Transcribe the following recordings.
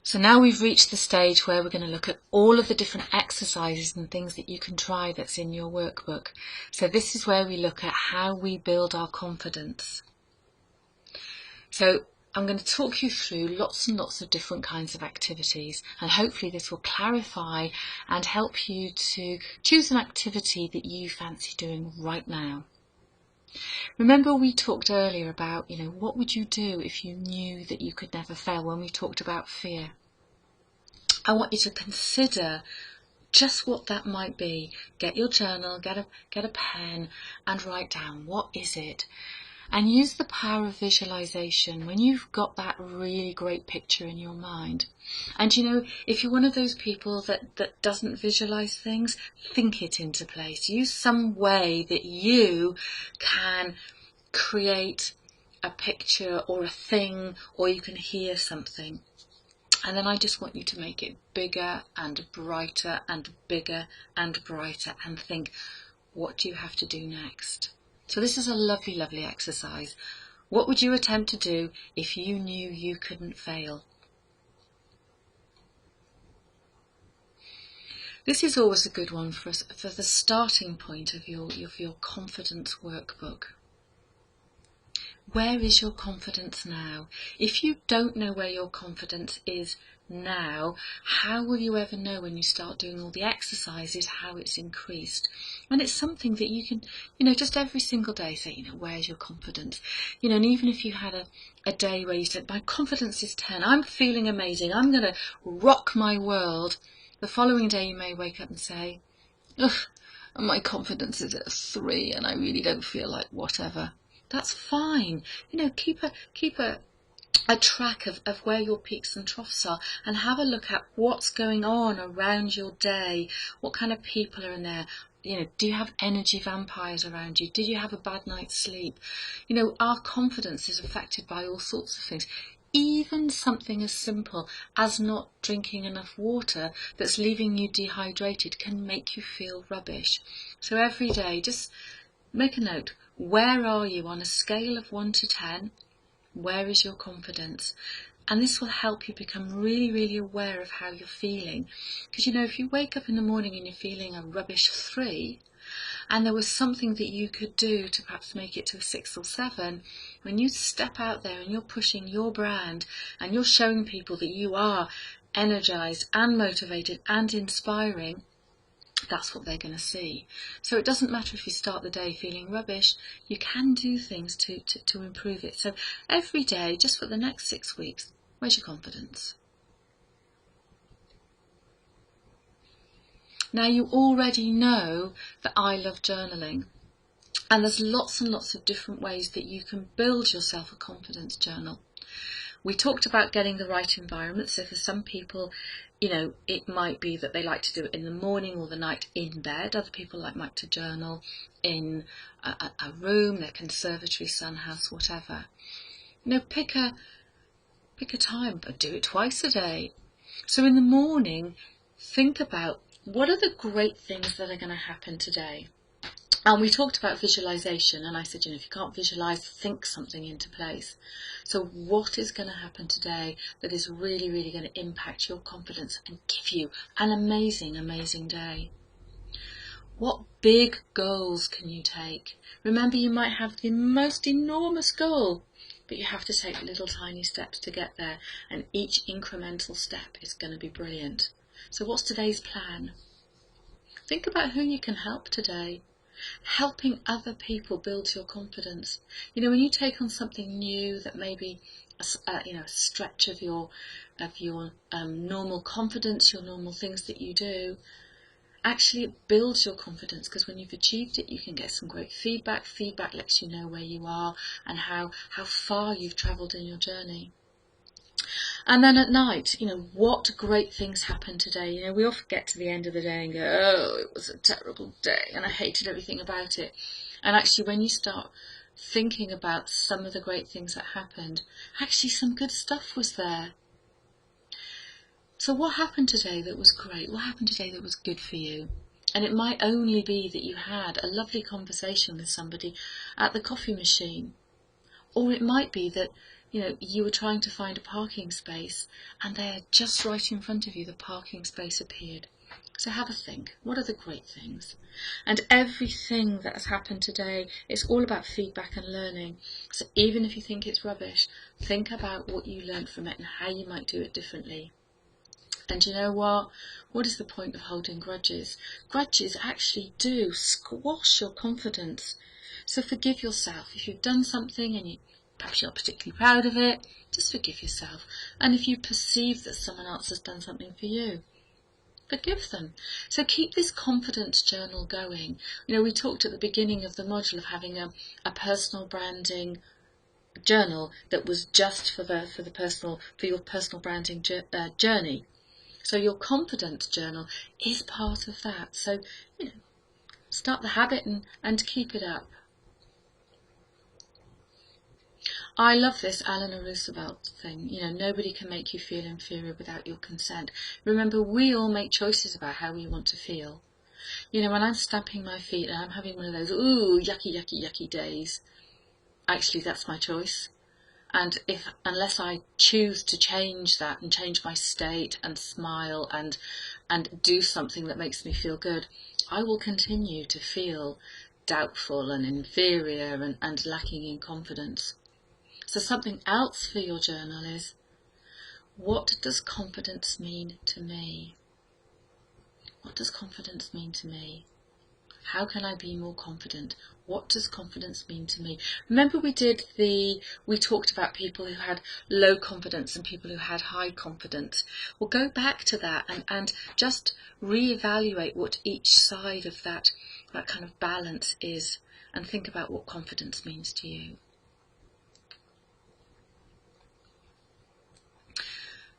So now we've reached the stage where we're going to look at all of the different exercises and things that you can try that's in your workbook. So this is where we look at how we build our confidence. So I'm going to talk you through lots and lots of different kinds of activities, and hopefully this will clarify and help you to choose an activity that you fancy doing right now. Remember we talked earlier about, what would you do if you knew that you could never fail, when we talked about fear. I want you to consider just what that might be. Get your journal, get a pen and write down, what is it? And use the power of visualization when you've got that really great picture in your mind. And if you're one of those people that doesn't visualize things, think it into place. Use some way that you can create a picture or a thing, or you can hear something. And then I just want you to make it bigger and brighter and bigger and brighter, and think, what do you have to do next? So this is a lovely, lovely exercise. What would you attempt to do if you knew you couldn't fail? This is always a good one for the starting point of your confidence workbook. Where is your confidence now? If you don't know where your confidence is now, how will you ever know when you start doing all the exercises how it's increased? And it's something that you can, just every single day say, where's your confidence? And even if you had a day where you said, my confidence is 10, I'm feeling amazing, I'm going to rock my world. The following day you may wake up and say, ugh, my confidence is at 3 and I really don't feel like whatever. That's fine. Keep a track of where your peaks and troughs are, and have a look at what's going on around your day. What kind of people are in there? Do you have energy vampires around you? Did you have a bad night's sleep? Our confidence is affected by all sorts of things. Even something as simple as not drinking enough water that's leaving you dehydrated can make you feel rubbish. So every day, just make a note. Where are you on a scale of 1 to 10? Where is your confidence? And this will help you become really, really aware of how you're feeling. Because if you wake up in the morning and you're feeling a rubbish 3, and there was something that you could do to perhaps make it to a 6 or 7, when you step out there and you're pushing your brand and you're showing people that you are energized and motivated and inspiring, that's what they're going to see. So it doesn't matter if you start the day feeling rubbish, you can do things to improve it. So every day, just for the next 6 weeks, where's your confidence? Now you already know that I love journaling, and there's lots and lots of different ways that you can build yourself a confidence journal. We talked about getting the right environment. So for some people, it might be that they like to do it in the morning or the night in bed. Other people like to journal in a room, their conservatory, sun house, whatever. Pick a time, but do it twice a day. So in the morning, think about what are the great things that are going to happen today. And we talked about visualization, and I said, if you can't visualize, think something into place. So what is going to happen today that is really, really going to impact your confidence and give you an amazing, amazing day? What big goals can you take? Remember, you might have the most enormous goal, but you have to take little tiny steps to get there, and each incremental step is going to be brilliant. So what's today's plan? Think about who you can help today. Helping other people builds your confidence. When you take on something new that may be a stretch of your normal confidence, your normal things that you do, actually it builds your confidence, because when you've achieved it, you can get some great feedback. Feedback lets you know where you are and how far you've travelled in your journey. And then at night, what great things happened today. We often get to the end of the day and go, oh, it was a terrible day and I hated everything about it. And actually, when you start thinking about some of the great things that happened, actually some good stuff was there. So what happened today that was great? What happened today that was good for you? And it might only be that you had a lovely conversation with somebody at the coffee machine. Or it might be that you were trying to find a parking space and there, just right in front of you, the parking space appeared. So have a think. What are the great things? And everything that has happened today, it's all about feedback and learning. So even if you think it's rubbish, think about what you learned from it and how you might do it differently. And you know what? What is the point of holding grudges? Grudges actually do squash your confidence. So forgive yourself. If you've done something and perhaps you're not particularly proud of it, just forgive yourself. And if you perceive that someone else has done something for you, forgive them. So keep this confidence journal going. We talked at the beginning of the module of having a personal branding journal that was just for your personal branding journey. So your confidence journal is part of that. So start the habit and keep it up. I love this Eleanor Roosevelt thing. Nobody can make you feel inferior without your consent. Remember, we all make choices about how we want to feel. When I'm stamping my feet and I'm having one of those, ooh, yucky, yucky, yucky days, actually that's my choice. And unless I choose to change that and change my state and smile and do something that makes me feel good, I will continue to feel doubtful and inferior and lacking in confidence. So something else for your journal is, what does confidence mean to me? What does confidence mean to me? How can I be more confident? What does confidence mean to me? Remember we talked about people who had low confidence and people who had high confidence. Well, go back to that and just reevaluate what each side of that kind of balance is, and think about what confidence means to you.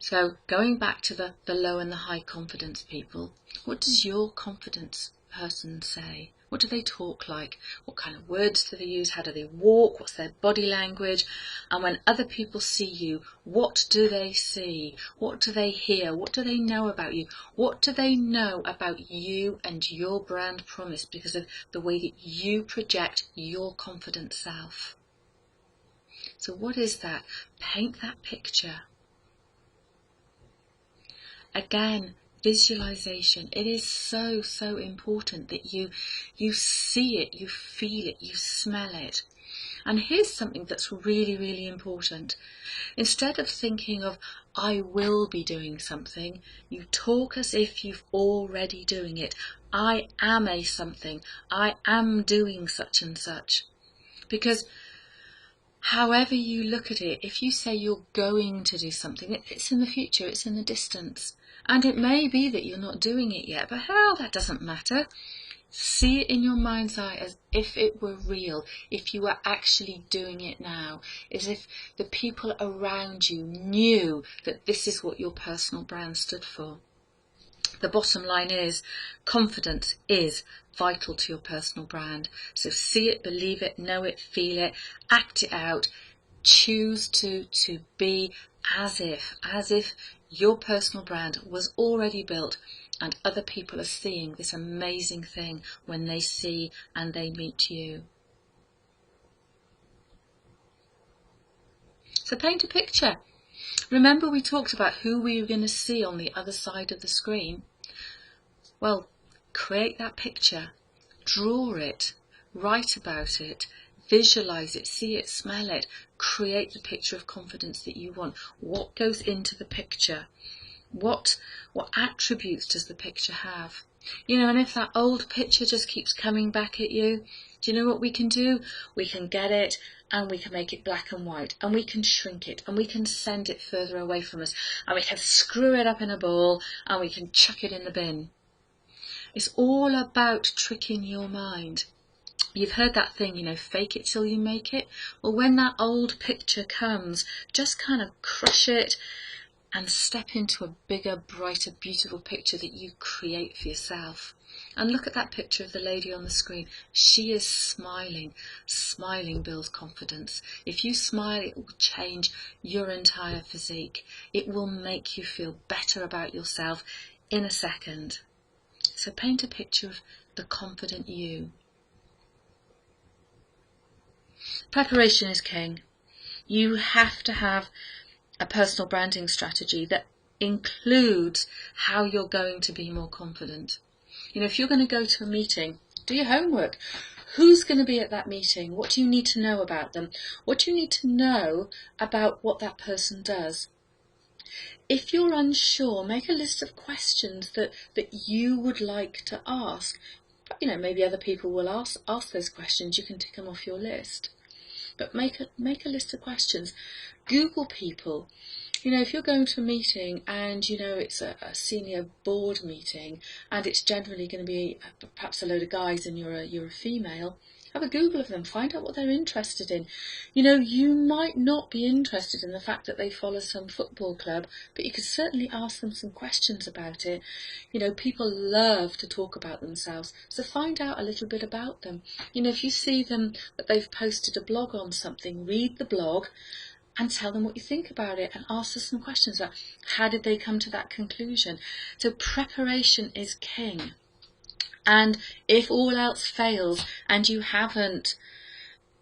So going back to the low and the high confidence people, what does your confidence person say? What do they talk like? What kind of words do they use? How do they walk? What's their body language? And when other people see you, what do they see? What do they hear? What do they know about you? What do they know about you and your brand promise because of the way that you project your confident self? So what is that? Paint that picture. Again, visualization. It is so, so important that you see it, you feel it, you smell it. And here's something that's really, really important. Instead of thinking of, I will be doing something, you talk as if you're already doing it. I am a something. I am doing such and such. Because however you look at it, if you say you're going to do something, it's in the future, it's in the distance. And it may be that you're not doing it yet, but hell, that doesn't matter. See it in your mind's eye as if it were real, if you were actually doing it now, as if the people around you knew that this is what your personal brand stood for. The bottom line is, confidence is vital to your personal brand. So see it, believe it, know it, feel it, act it out, choose to be as if your personal brand was already built and other people are seeing this amazing thing when they see and they meet you. So paint a picture. Remember we talked about who we were going to see on the other side of the screen? Well, create that picture, draw it, write about it, visualize it, see it, smell it, create the picture of confidence that you want. What goes into the picture? What attributes does the picture have? And if that old picture just keeps coming back at you, do you know what we can do? We can get it and we can make it black and white, and we can shrink it and we can send it further away from us, and we can screw it up in a ball and we can chuck it in the bin. It's all about tricking your mind. You've heard that thing, fake it till you make it. Well, when that old picture comes, just kind of crush it and step into a bigger, brighter, beautiful picture that you create for yourself. And look at that picture of the lady on the screen. She is smiling. Smiling builds confidence. If you smile, it will change your entire physique. It will make you feel better about yourself in a second. So paint a picture of the confident you. Preparation is king. You have to have a personal branding strategy that includes how you're going to be more confident. If you're going to go to a meeting, do your homework. Who's going to be at that meeting? What do you need to know about them? What do you need to know about what that person does? If you're unsure, make a list of questions that you would like to ask. Maybe other people will ask those questions. You can tick them off your list. But make a list of questions. Google people. If you're going to a meeting and it's a senior board meeting and it's generally going to be perhaps a load of guys and you're a female, have a Google of them, find out what they're interested in. You might not be interested in the fact that they follow some football club, but you could certainly ask them some questions about it. People love to talk about themselves, so find out a little bit about them. If you see them that they've posted a blog on something, read the blog and tell them what you think about it and ask them some questions about how did they come to that conclusion. So preparation is king. And if all else fails and you haven't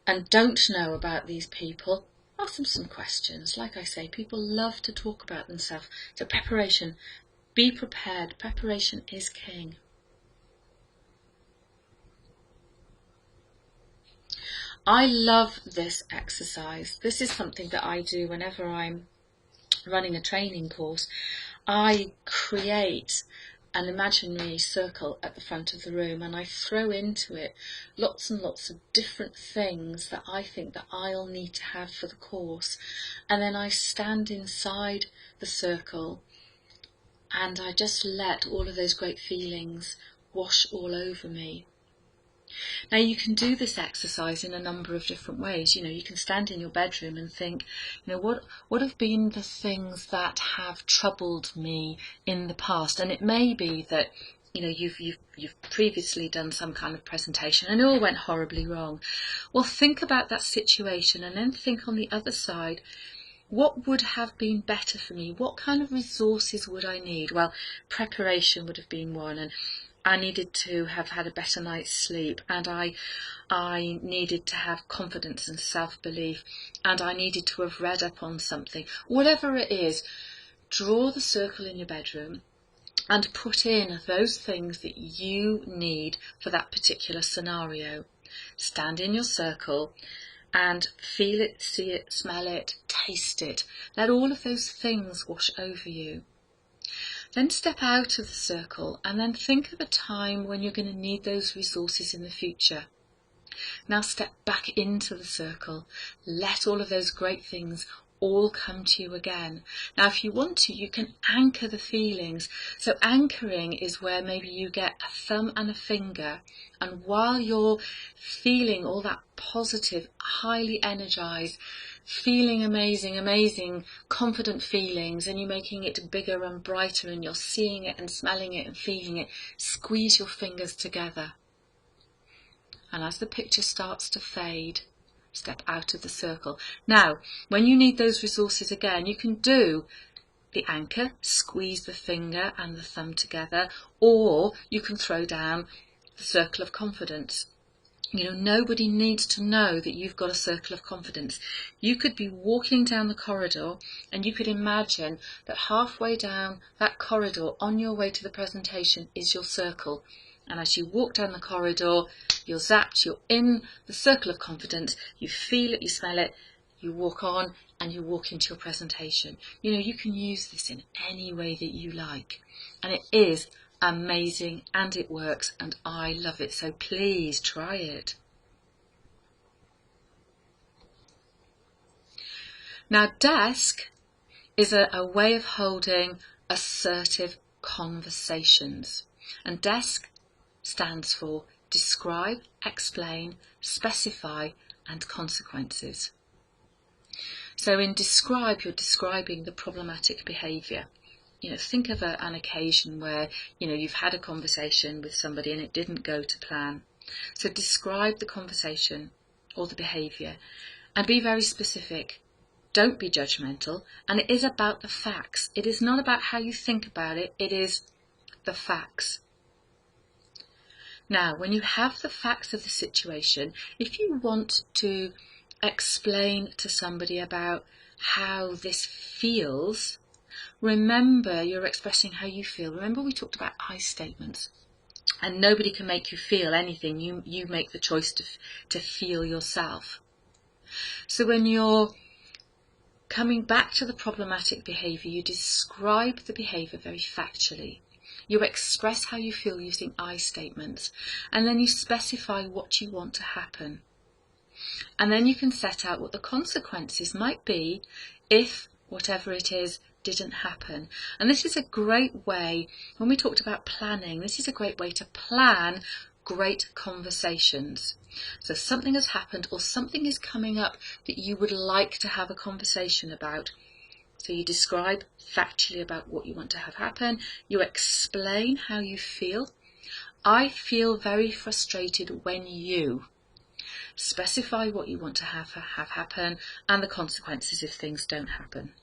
and don't know about these people, ask them some questions. Like I say, people love to talk about themselves. So preparation, be prepared. Preparation is king. I love this exercise. This is something that I do whenever I'm running a training course. I create an imaginary circle at the front of the room and I throw into it lots and lots of different things that I think that I'll need to have for the course. And then I stand inside the circle and I just let all of those great feelings wash all over me. Now you can do this exercise in a number of different ways. You can stand in your bedroom and think, what have been the things that have troubled me in the past? And it may be that you've previously done some kind of presentation and it all went horribly wrong. Well, think about that situation and then think on the other side, what would have been better for me? What kind of resources would I need? Well, preparation would have been one, and I needed to have had a better night's sleep, and I needed to have confidence and self-belief, and I needed to have read up on something. Whatever it is, draw the circle in your bedroom and put in those things that you need for that particular scenario. Stand in your circle and feel it, see it, smell it, taste it. Let all of those things wash over you. Then step out of the circle and then think of a time when you're going to need those resources in the future. Now step back into the circle. Let all of those great things all come to you again. Now if you want to, you can anchor the feelings. So anchoring is where maybe you get a thumb and a finger, and while you're feeling all that positive, highly energized, feeling amazing, confident feelings, and you're making it bigger and brighter and you're seeing it and smelling it and feeling it, squeeze your fingers together. And as the picture starts to fade, step out of the circle. Now, when you need those resources again, you can do the anchor, squeeze the finger and the thumb together, or you can throw down the circle of confidence. Nobody needs to know that you've got a circle of confidence. You could be walking down the corridor and you could imagine that halfway down that corridor on your way to the presentation is your circle. And as you walk down the corridor, you're zapped, you're in the circle of confidence, you feel it, you smell it, you walk on and you walk into your presentation. You can use this in any way that you like. And it is amazing and it works and I love it. So please try it. Now desk is a way of holding assertive conversations. And desk stands for describe, explain, specify and consequences. So in describe, you're describing the problematic behaviour. Think of an occasion where, you've had a conversation with somebody and it didn't go to plan. So describe the conversation or the behaviour and be very specific. Don't be judgmental. And it is about the facts. It is not about how you think about it. It is the facts. Now, when you have the facts of the situation, if you want to explain to somebody about how this feels. Remember, you're expressing how you feel. Remember, we talked about I statements. And nobody can make you feel anything. You make the choice to feel yourself. So when you're coming back to the problematic behaviour, you describe the behaviour very factually. You express how you feel using I statements. And then you specify what you want to happen. And then you can set out what the consequences might be if whatever it is didn't happen. And this is a great way, when we talked about planning, this is a great way to plan great conversations. So something has happened or something is coming up that you would like to have a conversation about. So you describe factually about what you want to have happen. You explain how you feel. I feel very frustrated when you. Specify what you want to have happen and the consequences if things don't happen.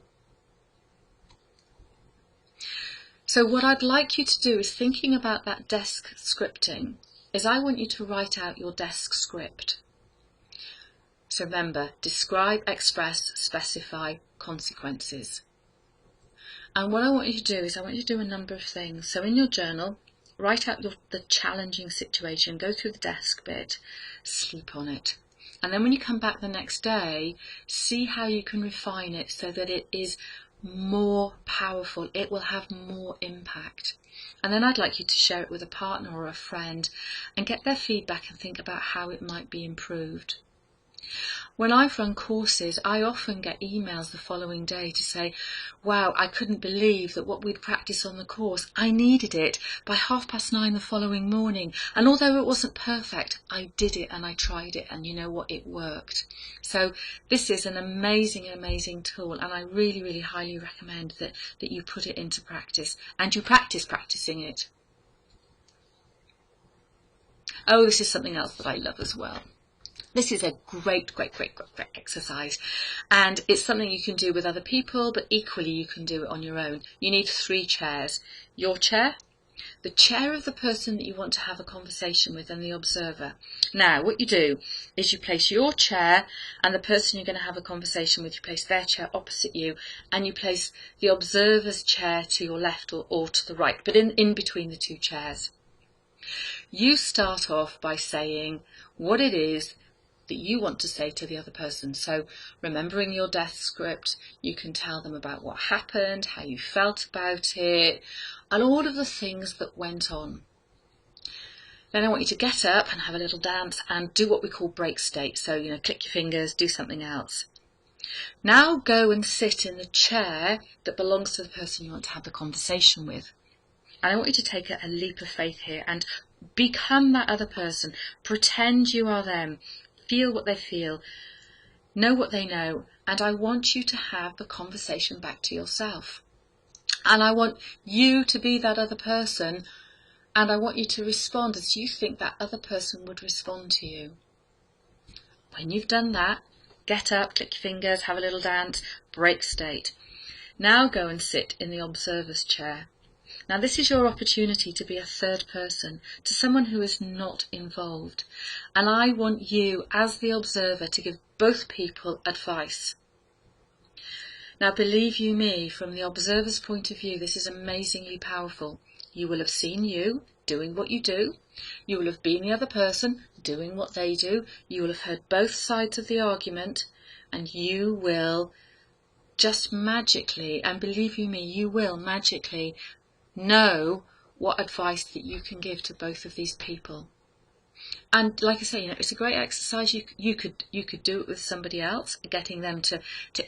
So what I'd like you to do is, thinking about that desk scripting, is I want you to write out your desk script. So remember, describe, express, specify, consequences. And what I want you to do is I want you to do a number of things. So in your journal, write out the challenging situation, go through the desk bit, sleep on it. And then when you come back the next day, see how you can refine it so that it is more powerful, it will have more impact. And then I'd like you to share it with a partner or a friend and get their feedback and think about how it might be improved. When I've run courses, I often get emails the following day to say, wow, I couldn't believe that what we'd practiced on the course, I needed it by 9:30 the following morning. And although it wasn't perfect, I did it and I tried it, and you know what, it worked. So this is an amazing, amazing tool, and I really, really highly recommend that you put it into practice and you practice practicing it. Oh, this is something else that I love as well. This is a great exercise, and it's something you can do with other people, but equally you can do it on your own. You need 3 chairs. Your chair, the chair of the person that you want to have a conversation with, and the observer. Now, what you do is you place your chair and the person you're going to have a conversation with, you place their chair opposite you, and you place the observer's chair to your left or to the right, but in between the 2 chairs. You start off by saying what it is that you want to say to the other person. So remembering your death script, you can tell them about what happened, how you felt about it, and all of the things that went on. Then I want you to get up and have a little dance and do what we call break state. So, click your fingers, do something else. Now go and sit in the chair that belongs to the person you want to have the conversation with. And I want you to take a leap of faith here and become that other person. Pretend you are them. Feel what they feel, know what they know, and I want you to have the conversation back to yourself. And I want you to be that other person, and I want you to respond as you think that other person would respond to you. When you've done that, get up, click your fingers, have a little dance, break state. Now go and sit in the observer's chair. Now this is your opportunity to be a third person, to someone who is not involved. And I want you, as the observer, to give both people advice. Now believe you me, from the observer's point of view, this is amazingly powerful. You will have seen you doing what you do. You will have been the other person doing what they do. You will have heard both sides of the argument, and you will just magically, and believe you me, you will magically know what advice that you can give to both of these people. And like I say, it's a great exercise. You could do it with somebody else, getting them to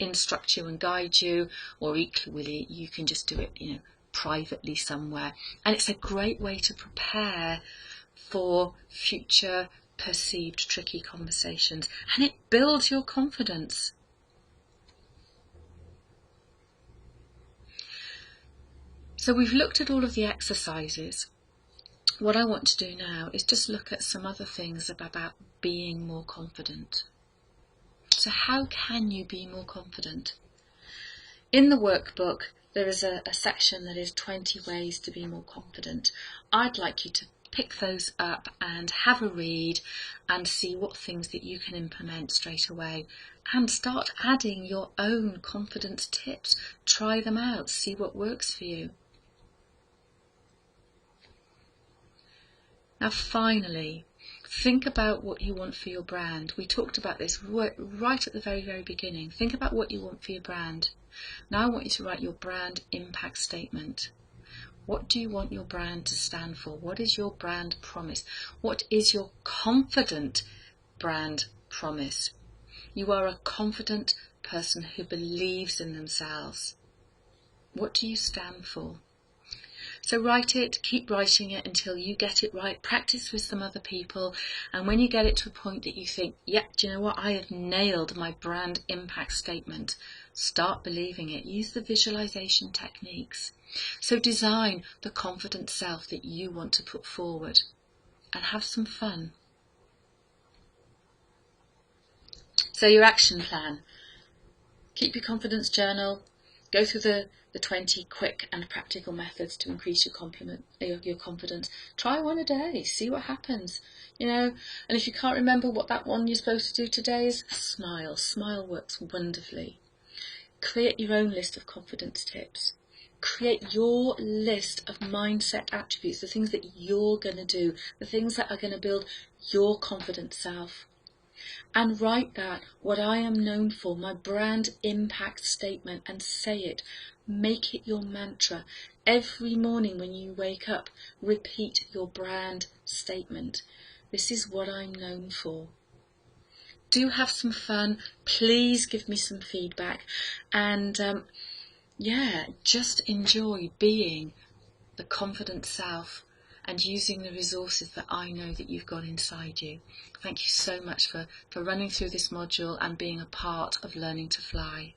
instruct you and guide you, or equally you can just do it privately somewhere. And it's a great way to prepare for future perceived tricky conversations, and it builds your confidence. So we've looked at all of the exercises. What I want to do now is just look at some other things about being more confident. So how can you be more confident? In the workbook, there is a section that is 20 ways to be more confident. I'd like you to pick those up and have a read and see what things that you can implement straight away, and start adding your own confidence tips. Try them out, see what works for you. Now finally, think about what you want for your brand. We talked about this right at the very, very beginning. Think about what you want for your brand. Now I want you to write your brand impact statement. What do you want your brand to stand for? What is your brand promise? What is your confident brand promise? You are a confident person who believes in themselves. What do you stand for? So write it, keep writing it until you get it right. Practice with some other people. And when you get it to a point that you think, yeah, do you know what? I have nailed my brand impact statement. Start believing it. Use the visualization techniques. So design the confident self that you want to put forward and have some fun. So your action plan. Keep your confidence journal. Go through the 20 quick and practical methods to increase your confidence. Try one a day, see what happens. And if you can't remember what that one you're supposed to do today is, smile. Smile works wonderfully. Create your own list of confidence tips. Create your list of mindset attributes, the things that you're going to do, the things that are going to build your confident self. And write that, what I am known for, my brand impact statement, and say it. Make it your mantra. Every morning when you wake up, repeat your brand statement. This is what I'm known for. Do have some fun. Please give me some feedback. And just enjoy being the confident self and using the resources that I know that you've got inside you. Thank you so much for running through this module and being a part of Learning to Fly.